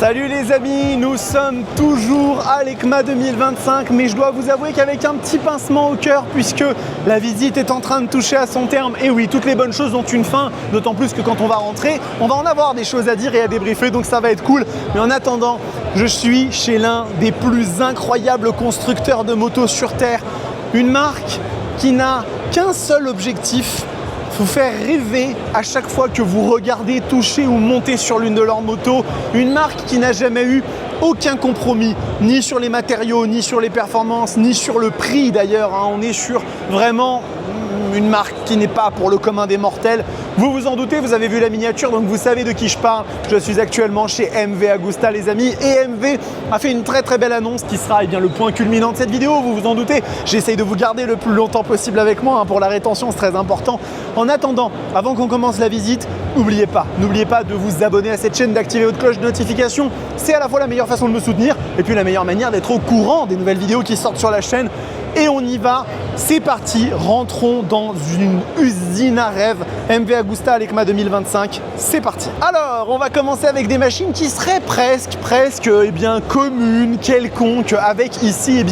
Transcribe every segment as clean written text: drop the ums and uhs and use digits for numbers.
Salut les amis, nous sommes toujours à l'EICMA 2025, mais je dois vous avouer qu'avec un petit pincement au cœur puisque la visite est en train de toucher à son terme. Et oui, toutes les bonnes choses ont une fin, d'autant plus que quand on va rentrer, on va en avoir des choses à dire et à débriefer, donc ça va être cool. Mais en attendant, je suis chez l'un des plus incroyables constructeurs de motos sur Terre, une marque qui n'a qu'un seul objectif: vous faire rêver à chaque fois que vous regardez, touchez ou montez sur l'une de leurs motos. Une marque qui n'a jamais eu aucun compromis, ni sur les matériaux, ni sur les performances, ni sur le prix d'ailleurs. On est sur vraiment une marque qui n'est pas pour le commun des mortels. Vous vous en doutez, vous avez vu la miniature, donc vous savez de qui je parle. Je suis actuellement chez MV Agusta les amis, et MV a fait une très belle annonce qui sera le point culminant de cette vidéo, vous vous en doutez. J'essaye de vous garder le plus longtemps possible avec moi, pour la rétention c'est très important. En attendant, avant qu'on commence la visite, n'oubliez pas de vous abonner à cette chaîne, d'activer votre cloche de notification. C'est à la fois la meilleure façon de me soutenir et puis la meilleure manière d'être au courant des nouvelles vidéos qui sortent sur la chaîne. Et on y va, c'est parti, rentrons dans une usine à rêve. MV Agusta à l'EICMA 2025, c'est parti. Alors, on va commencer avec des machines qui seraient presque communes, quelconques, avec ici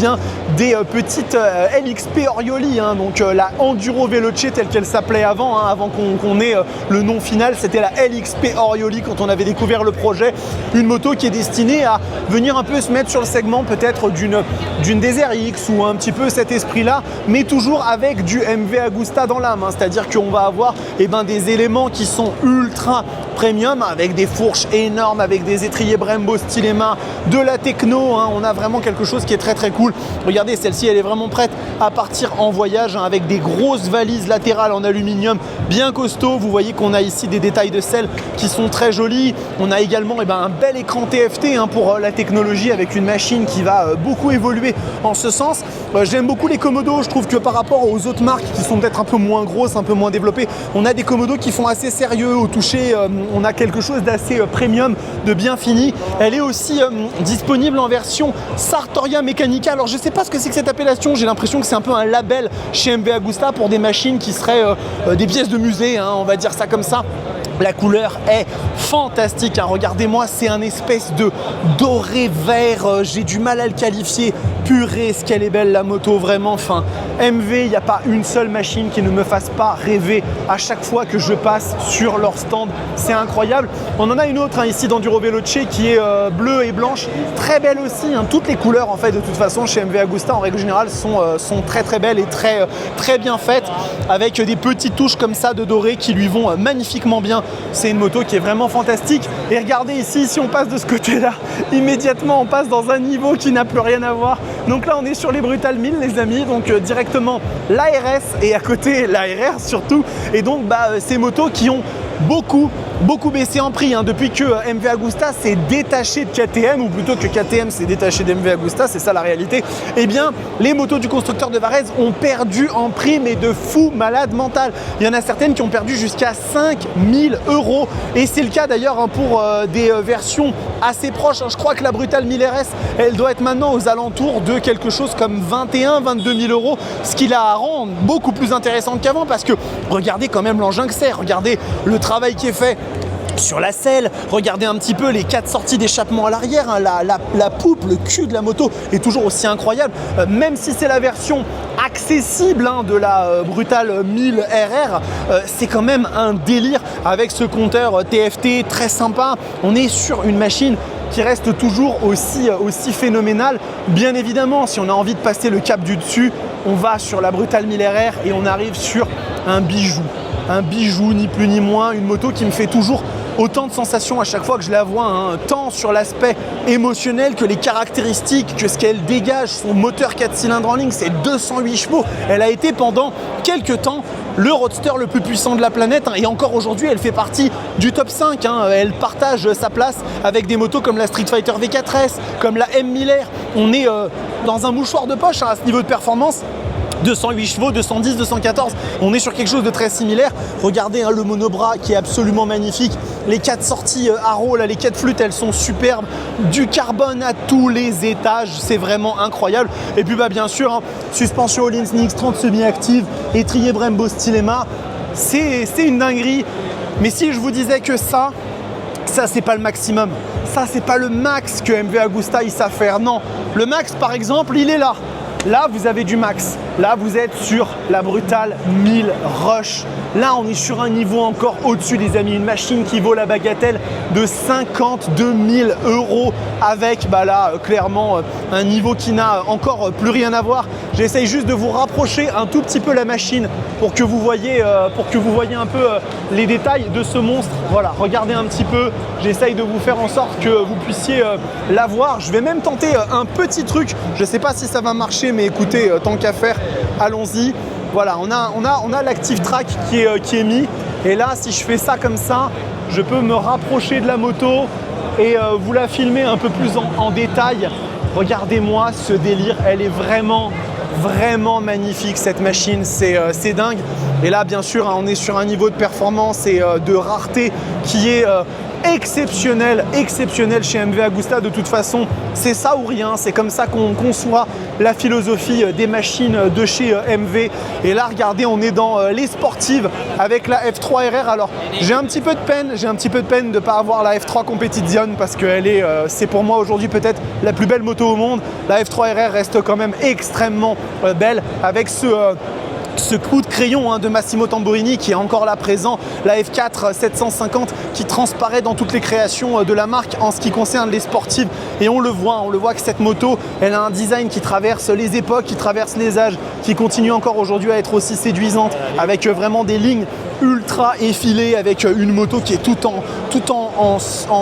des petites LXP Orioli, donc la Enduro Veloce telle qu'elle s'appelait avant, avant qu'on ait le nom final, c'était la LXP Orioli quand on avait découvert le projet. Une moto qui est destinée à venir un peu se mettre sur le segment peut-être d'une Desert X ou un petit peu cet esprit-là, mais toujours avec du MV Agusta dans l'âme, c'est-à-dire qu'on va avoir des éléments qui sont ultra premium, avec des fourches énormes, avec des étriers Brembo Stylema, de la techno, on a vraiment quelque chose qui est très cool. Regardez, celle-ci elle est vraiment prête à partir en voyage, avec des grosses valises latérales en aluminium bien costaud. Vous voyez qu'on a ici des détails de selle qui sont très jolis. On a également un bel écran TFT pour la technologie, avec une machine qui va beaucoup évoluer en ce sens. J'aime beaucoup les Komodo, je trouve que par rapport aux autres marques qui sont peut-être un peu moins grosses, un peu moins développées, on a des Komodo qui font assez sérieux au toucher, on a quelque chose d'assez premium, de bien fini. Elle est aussi disponible en version Sartoria Mechanica. Alors je sais pas ce que c'est que cette appellation, j'ai l'impression que c'est un peu un label chez MV Agusta pour des machines qui seraient des pièces de musée, on va dire ça comme ça. La couleur est fantastique, regardez-moi, c'est un espèce de doré vert, j'ai du mal à le qualifier. Purée, ce qu'elle est belle la moto, vraiment. MV, il n'y a pas une seule machine qui ne me fasse pas rêver à chaque fois que je passe sur leur stand, c'est incroyable. On en a une autre ici d'Enduro Veloce qui est bleue et blanche, très belle aussi, toutes les couleurs en fait de toute façon chez MV Agusta en règle générale sont très belles et très bien faites, avec des petites touches comme ça de doré qui lui vont magnifiquement bien. C'est une moto qui est vraiment fantastique. Et regardez ici, si on passe de ce côté-là, immédiatement on passe dans un niveau qui n'a plus rien à voir. Donc là on est sur les Brutal 1000 les amis, donc directement l'ARS et à côté l'ARR surtout. Et donc ces motos qui ont beaucoup baissé en prix depuis que MV Agusta s'est détaché de KTM, ou plutôt que KTM s'est détaché d'MV Agusta, c'est ça la réalité. Les motos du constructeur de Varèse ont perdu en prix, mais de fou malade mental. Il y en a certaines qui ont perdu jusqu'à 5000 €, et c'est le cas d'ailleurs pour des versions assez proches. Je crois que la Brutal 1000 RS, elle doit être maintenant aux alentours de quelque chose comme 21-22 000 €, ce qui la rend beaucoup plus intéressante qu'avant, parce que regardez quand même l'engin que c'est, regardez le travail qui est fait sur la selle, regardez un petit peu les 4 sorties d'échappement à l'arrière, la poupe, le cul de la moto est toujours aussi incroyable, même si c'est la version accessible de la Brutal 1000 RR, c'est quand même un délire avec ce compteur TFT très sympa. On est sur une machine qui reste toujours aussi phénoménal. Bien évidemment, si on a envie de passer le cap du dessus, on va sur la Brutal 1000 RR et on arrive sur un bijou, ni plus ni moins, une moto qui me fait toujours autant de sensations à chaque fois que je la vois, tant sur l'aspect émotionnel que les caractéristiques, que ce qu'elle dégage. Son moteur 4 cylindres en ligne, c'est 208 chevaux. Elle a été pendant quelques temps le roadster le plus puissant de la planète, et encore aujourd'hui elle fait partie du top 5, elle partage sa place avec des motos comme la Street Fighter V4S, comme la M1000R. On est dans un mouchoir de poche à ce niveau de performance. 208 chevaux, 210, 214, on est sur quelque chose de très similaire. Regardez le monobras qui est absolument magnifique, les 4 sorties Arrow, les 4 flûtes, elles sont superbes, du carbone à tous les étages, c'est vraiment incroyable. Et puis bien sûr, suspension All-in Nix 30 semi-active, étrier Brembo Stylema, c'est une dinguerie. Mais si je vous disais que ça, ça c'est pas le maximum. Ça c'est pas le max que MV Agusta il sait faire. Non, le max par exemple il est là. Là vous avez du max. Là vous êtes sur la Brutal 1000 Rush. Là on est sur un niveau encore au-dessus les amis. Une machine qui vaut la bagatelle de 52 000 € avec là clairement un niveau qui n'a encore plus rien à voir. J'essaye juste de vous rapprocher un tout petit peu la machine pour que vous voyez un peu les détails de ce monstre. Voilà, regardez un petit peu. J'essaye de vous faire en sorte que vous puissiez la voir. Je vais même tenter un petit truc. Je ne sais pas si ça va marcher, mais écoutez, tant qu'à faire, allons-y. Voilà, on a l'Active Track qui est mis. Et là, si je fais ça comme ça, je peux me rapprocher de la moto et vous la filmer un peu plus en détail. Regardez-moi ce délire, elle est vraiment magnifique cette machine, c'est dingue. Et là bien sûr on est sur un niveau de performance et de rareté qui est exceptionnel chez MV Agusta. De toute façon c'est ça ou rien, c'est comme ça qu'on conçoit la philosophie des machines de chez MV. Et là regardez, on est dans les sportives avec la F3 RR. Alors j'ai un petit peu de peine de ne pas avoir la F3 Competition parce que c'est pour moi aujourd'hui peut-être la plus belle moto au monde. La F3 RR reste quand même extrêmement belle avec ce coup de crayon de Massimo Tamburini qui est encore là présent, la F4 750 qui transparaît dans toutes les créations de la marque en ce qui concerne les sportives. Et on le voit que cette moto, elle a un design qui traverse les époques, qui traverse les âges, qui continue encore aujourd'hui à être aussi séduisante avec vraiment des lignes ultra effilées, avec une moto qui est tout en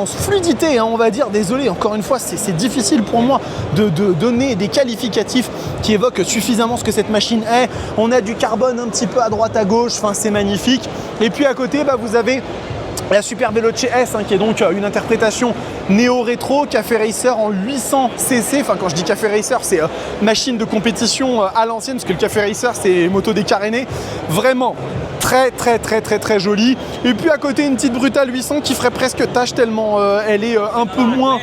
fluidité, on va dire. Désolé, encore une fois, c'est difficile pour moi de donner des qualificatifs qui évoquent suffisamment ce que cette machine est. On a du carbone un petit peu à droite à gauche, enfin c'est magnifique. Et puis à côté, vous avez la Super Veloce S qui est donc une interprétation néo-rétro, Café Racer en 800 cc. Enfin quand je dis Café Racer, c'est machine de compétition à l'ancienne, parce que le Café Racer c'est moto décarénée. Vraiment très jolie. Et puis à côté une petite Brutal 800 qui ferait presque tâche tellement elle est un peu moins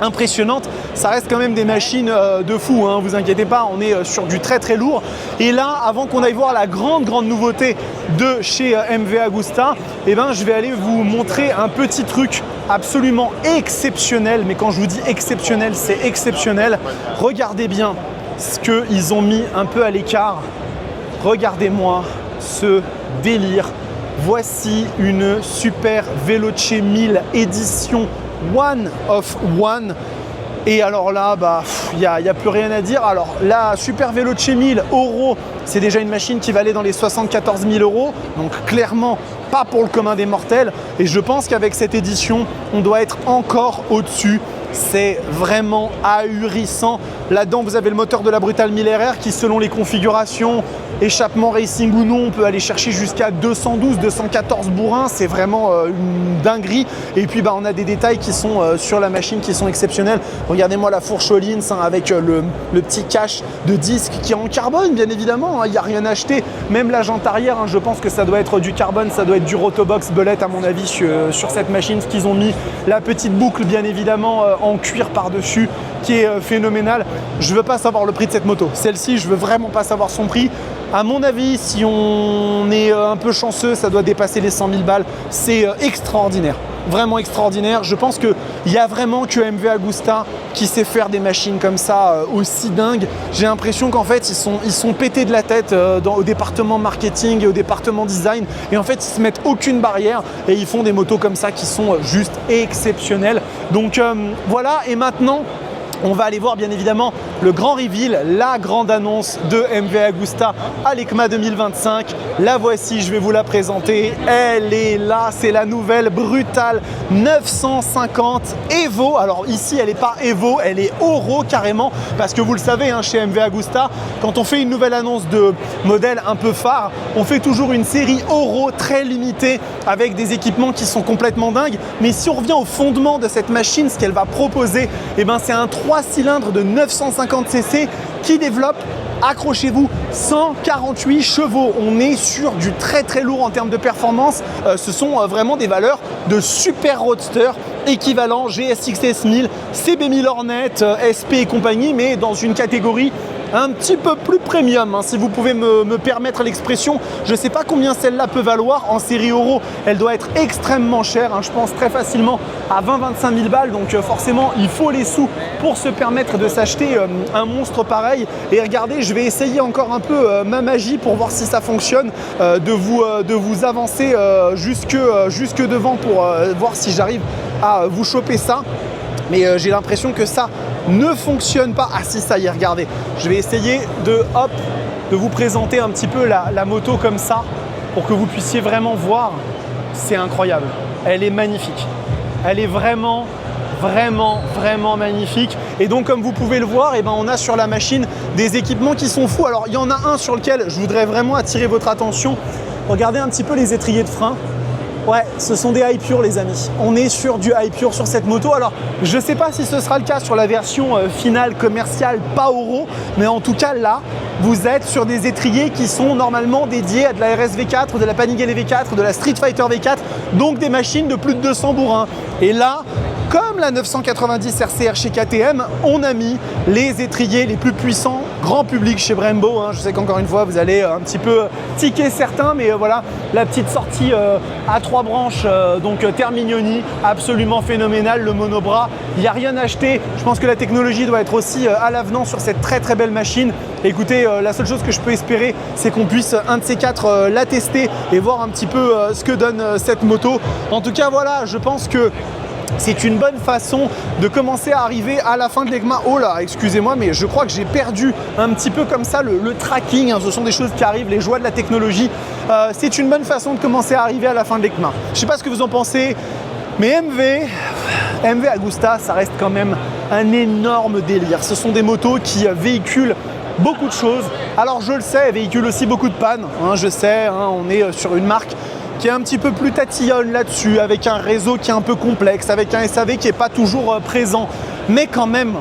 impressionnante. Ça reste quand même des machines de fou, vous inquiétez pas, on est sur du très lourd. Et là, avant qu'on aille voir la grande nouveauté de chez MV Agusta, je vais aller vous montrer un petit truc absolument exceptionnel. Mais quand je vous dis exceptionnel, c'est exceptionnel. Regardez bien ce qu'ils ont mis un peu à l'écart. Regardez-moi ce délire. Voici une Super Veloce 1000 édition One of One. Et alors là, il n'y a plus rien à dire. Alors la Super Veloce 1000 €, c'est déjà une machine qui va aller dans les 74 000 €. Donc clairement, pas pour le commun des mortels. Et je pense qu'avec cette édition, on doit être encore au-dessus. C'est vraiment ahurissant. Là-dedans, vous avez le moteur de la Brutal 1000 RR qui, selon les configurations, échappement racing ou non, on peut aller chercher jusqu'à 212, 214 bourrins. C'est vraiment une dinguerie. Et puis, on a des détails qui sont sur la machine qui sont exceptionnels. Regardez-moi la fourche Hollins avec le petit cache de disque qui est en carbone, bien évidemment. Il n'y a rien acheté. Même la jante arrière, je pense que ça doit être du carbone, ça doit être du Rotobox Bellet à mon avis sur cette machine. Ce qu'ils ont mis, la petite boucle, bien évidemment, en cuir par-dessus qui est phénoménal. Je ne veux pas savoir le prix de cette moto. Celle-ci, je ne veux vraiment pas savoir son prix. À mon avis, si on est un peu chanceux, ça doit dépasser les 100 000 balles. C'est extraordinaire. Vraiment extraordinaire. Je pense qu'il n'y a vraiment que MV Agusta qui sait faire des machines comme ça aussi dingues. J'ai l'impression qu'en fait ils sont pétés de la tête au département marketing et au département design, et en fait ils se mettent aucune barrière et ils font des motos comme ça qui sont juste exceptionnelles. Donc voilà, et maintenant on va aller voir bien évidemment le grand reveal, la grande annonce de MV Agusta à l'EICMA 2025. La voici, je vais vous la présenter. Elle est là, c'est la nouvelle Brutal 950 Evo. Alors ici, elle n'est pas Evo, elle est Oro carrément, parce que vous le savez, chez MV Agusta, quand on fait une nouvelle annonce de modèle un peu phare, on fait toujours une série Oro très limitée avec des équipements qui sont complètement dingues. Mais si on revient au fondement de cette machine, ce qu'elle va proposer, c'est un 3 cylindres de 950 cc qui développe, accrochez-vous, 148 chevaux. On est sur du très lourd en termes de performance. Ce sont vraiment des valeurs de super roadster équivalent GSX-S 1000, CB 1000 Hornet, SP et compagnie, mais dans une catégorie un petit peu plus premium, hein, si vous pouvez me permettre l'expression. Je ne sais pas combien celle-là peut valoir. En série euro, elle doit être extrêmement chère, hein, je pense très facilement à 20-25 000 balles. Donc forcément, il faut les sous pour se permettre de s'acheter un monstre pareil. Et regardez, je vais essayer encore un peu ma magie pour voir si ça fonctionne, de vous avancer jusque devant pour voir si j'arrive à vous choper ça. Mais j'ai l'impression que ça ne fonctionne pas. Ah si, ça y est, regardez. Je vais essayer de vous présenter un petit peu la moto comme ça pour que vous puissiez vraiment voir. C'est incroyable. Elle est magnifique. Elle est vraiment magnifique. Et donc comme vous pouvez le voir, on a sur la machine des équipements qui sont fous. Alors il y en a un sur lequel je voudrais vraiment attirer votre attention. Regardez un petit peu les étriers de frein. Ouais, ce sont des Hi-Pure les amis. On est sur du Hi-Pure sur cette moto. Alors, je ne sais pas si ce sera le cas sur la version finale commerciale Paoro, mais en tout cas là, vous êtes sur des étriers qui sont normalement dédiés à de la RS V4, de la Panigale V4, de la Street Fighter V4, donc des machines de plus de 200 bourrins. Et là, comme la 990 RCR chez KTM, on a mis les étriers les plus puissants, grand public chez Brembo. Hein. Je sais qu'encore une fois, vous allez un petit peu tiquer certains, mais voilà, la petite sortie à 3 branches, donc Terminioni, absolument phénoménal, le monobras. Il n'y a rien à acheter. Je pense que la technologie doit être aussi à l'avenant sur cette très belle machine. Écoutez, la seule chose que je peux espérer, c'est qu'on puisse un de ces quatre la tester et voir un petit peu ce que donne cette moto. En tout cas, voilà, je pense que c'est une bonne façon de commencer à arriver à la fin de l'EICMA. Oh là, excusez-moi, mais je crois que j'ai perdu un petit peu comme ça le tracking. Hein. Ce sont des choses qui arrivent, les joies de la technologie. C'est une bonne façon de commencer à arriver à la fin de l'EICMA. Je ne sais pas ce que vous en pensez, mais MV Agusta, ça reste quand même un énorme délire. Ce sont des motos qui véhiculent beaucoup de choses. Alors je le sais, elles véhiculent aussi beaucoup de pannes. Hein, je sais, hein, on est sur une marque qui est un petit peu plus tatillonne là-dessus, avec un réseau qui est un peu complexe, avec un SAV qui n'est pas toujours présent. Mais quand même,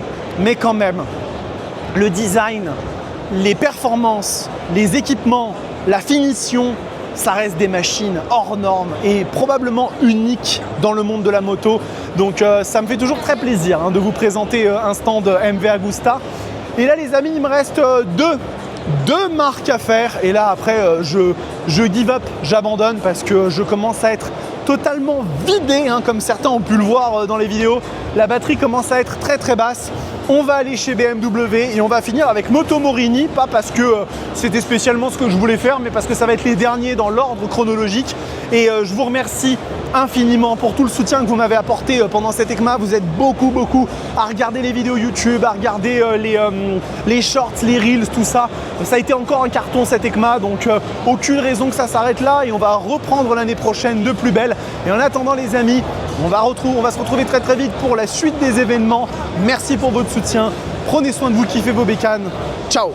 le design, les performances, les équipements, la finition, ça reste des machines hors normes et probablement uniques dans le monde de la moto. Donc ça me fait toujours très plaisir de vous présenter un stand MV Agusta. Et là les amis, il me reste deux marques à faire et là après je give up, j'abandonne parce que je commence à être totalement vidé, comme certains ont pu le voir dans les vidéos. La batterie commence à être très basse. On va aller chez BMW et on va finir avec Moto Morini, pas parce que c'était spécialement ce que je voulais faire, mais parce que ça va être les derniers dans l'ordre chronologique. Et je vous remercie infiniment pour tout le soutien que vous m'avez apporté pendant cette EICMA. Vous êtes beaucoup à regarder les vidéos YouTube, à regarder les shorts, les reels, tout ça. Ça a été encore un carton cette EICMA, donc aucune raison que ça s'arrête là et on va reprendre l'année prochaine de plus belle. Et en attendant les amis, on va se retrouver très vite pour la suite des événements. Merci pour votre soutien. Prenez soin de vous, kiffez vos bécanes. Ciao!